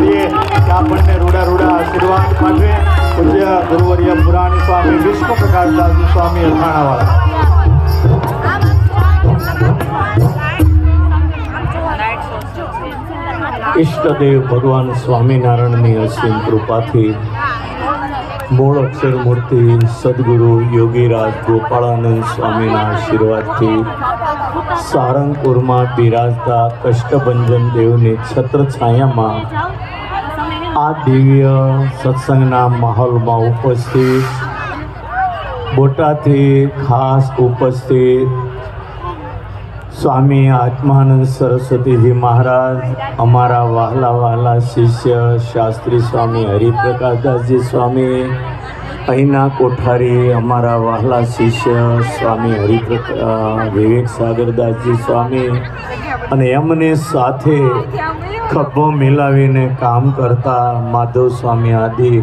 કરીએ કે આપણને રૂડા રૂડા આશીર્વાદ પાઠવે પૂજ્ય ગુરુવર્ય પુરાણી સ્વામી વિષ્ણુ પ્રકાશદાસજી સ્વામી અખાણાવાળા। ઈષ્ટદેવ ભગવાન સ્વામિનારાયણની અસીમ કૃપાથી મૂળ અક્ષર મૂર્તિ સદગુરુ યોગીરાજ ગોપાળાનંદ સ્વામીના આશીર્વાદથી સારંગપુરમાં બિરાજતા કષ્ટભંજન દેવની છત્રછાયામાં આ દિવ્ય સત્સંગના માહોલમાં ઉપસ્થિત બોટાદથી ખાસ ઉપસ્થિત સ્વામી આત્માનંદ સરસ્વતીજી મહારાજ, અમારા વહાલા વહાલા શિષ્ય શાસ્ત્રી સ્વામી હરિપ્રકાશદાસજી સ્વામી, અહીંના કોઠારી અમારા વહાલા શિષ્ય સ્વામી વિવેક સાગરદાસજી સ્વામી અને એમને સાથે ખભો મિલાવીને કામ કરતા માધવ સ્વામી આદિ